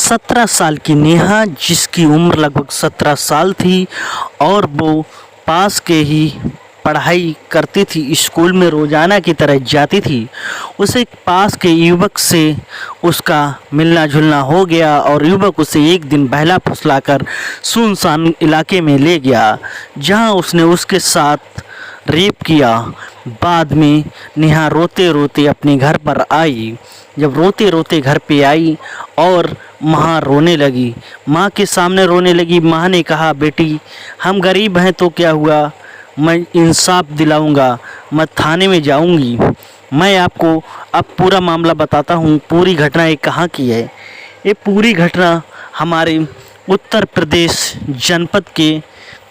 17 साल की नेहा, जिसकी उम्र लगभग 17 साल थी और वो पास के ही पढ़ाई करती थी, स्कूल में रोज़ाना की तरह जाती थी। उसे पास के युवक से उसका मिलना जुलना हो गया और युवक उसे एक दिन बहला फुसलाकर सुनसान इलाके में ले गया, जहां उसने उसके साथ रेप किया। बाद में नेहा रोते रोते अपने घर पर आई। जब रोते रोते घर पे आई और माँ रोने लगी, माँ के सामने रोने लगी। माँ ने कहा, बेटी हम गरीब हैं तो क्या हुआ, मैं इंसाफ दिलाऊंगा, मैं थाने में जाऊंगी। मैं आपको अब पूरा मामला बताता हूँ, पूरी घटना ये कहाँ की है। ये पूरी घटना हमारे उत्तर प्रदेश जनपद के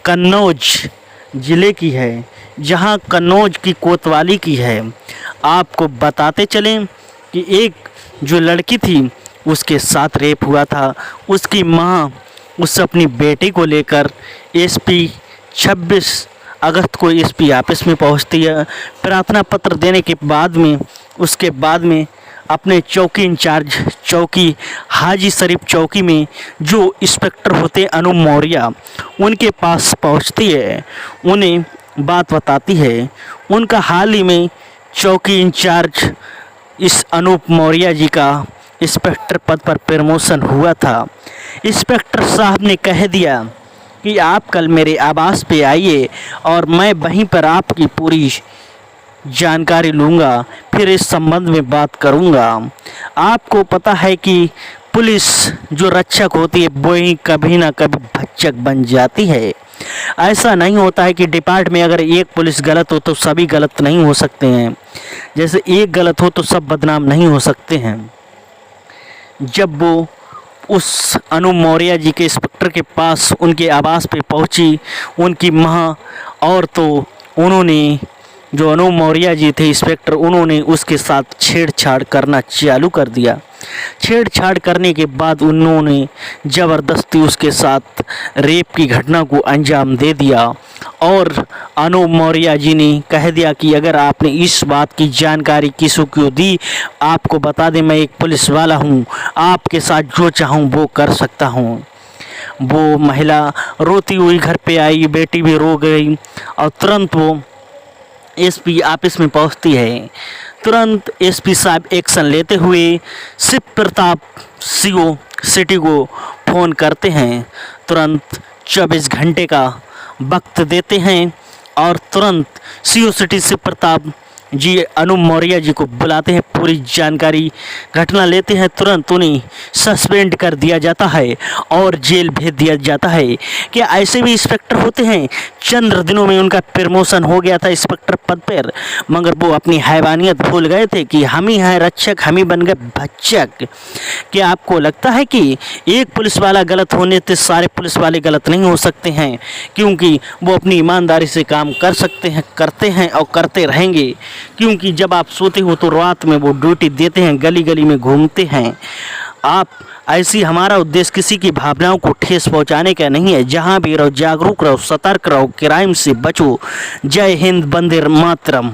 कन्नौज ज़िले की है, जहाँ कन्नौज की कोतवाली की है। आपको बताते चलें कि एक जो लड़की थी उसके साथ रेप हुआ था। उसकी माँ उस अपनी बेटी को लेकर एसपी 26 अगस्त को एसपी ऑफिस में पहुंचती है। प्रार्थना पत्र देने के बाद में उसके बाद में अपने चौकी इंचार्ज चौकी हाजी शरीफ चौकी में जो इंस्पेक्टर होते अनूप मौर्य, उनके पास पहुंचती है, उन्हें बात बताती है। उनका हाल ही में चौकी इंचार्ज इस अनूप मौर्य जी का इंस्पेक्टर पद पर प्रमोशन हुआ था। इंस्पेक्टर साहब ने कह दिया कि आप कल मेरे आवास पे आइए और मैं वहीं पर आपकी पूरी जानकारी लूँगा, फिर इस संबंध में बात करूँगा। आपको पता है कि पुलिस जो रक्षक होती है वो ही कभी ना कभी भक्षक बन जाती है। ऐसा नहीं होता है कि डिपार्ट में अगर एक पुलिस गलत हो तो सभी गलत नहीं हो सकते हैं, जैसे एक गलत हो तो सब बदनाम नहीं हो सकते हैं। जब वो उस अनूप मौर्य जी के इंस्पेक्टर के पास उनके आवास पे पहुंची, उनकी माँ और तो उन्होंने जो अनूप मौर्य जी थे इंस्पेक्टर, उन्होंने उसके साथ छेड़छाड़ करना चालू कर दिया। छेड़छाड़ करने के बाद उन्होंने ज़बरदस्ती उसके साथ रेप की घटना को अंजाम दे दिया और अनूप मौर्य जी ने कह दिया कि अगर आपने इस बात की जानकारी किसी को दी, आपको बता दें मैं एक पुलिस वाला हूँ, आपके साथ जो चाहूँ वो कर सकता हूँ। वो महिला रोती हुई घर पे आई, बेटी भी रो गई और तुरंत वो एसपी ऑफिस में पहुंचती है। तुरंत एसपी साहब एक्शन लेते हुए शिव प्रताप सीओ सिटी को फ़ोन करते हैं। तुरंत 24 घंटे का वक्त देते हैं और तुरंत सीओ सिटी शिव प्रताप जी अनूप मौर्य जी को बुलाते हैं, पूरी जानकारी घटना लेते हैं। तुरंत उन्हें सस्पेंड कर दिया जाता है और जेल भेज दिया जाता है। क्या ऐसे भी इंस्पेक्टर होते हैं? चंद दिनों में उनका प्रमोशन हो गया था इंस्पेक्टर पद पर, मगर वो अपनी हैवानियत भूल गए थे कि हम ही हैं रक्षक, हम ही बन गए भक्षक। क्या आपको लगता है कि एक पुलिस वाला गलत होने से सारे पुलिस वाले गलत नहीं हो सकते हैं? क्योंकि वो अपनी ईमानदारी से काम कर सकते हैं, करते हैं और करते रहेंगे। क्योंकि जब आप सोते हो तो रात में वो ड्यूटी देते हैं, गली गली में घूमते हैं। आप ऐसी हमारा उद्देश्य किसी की भावनाओं को ठेस पहुंचाने का नहीं है। जहां भी रहो जागरूक रहो, सतर्क रहो, क्राइम से बचो। जय हिंद, वंदे मातरम।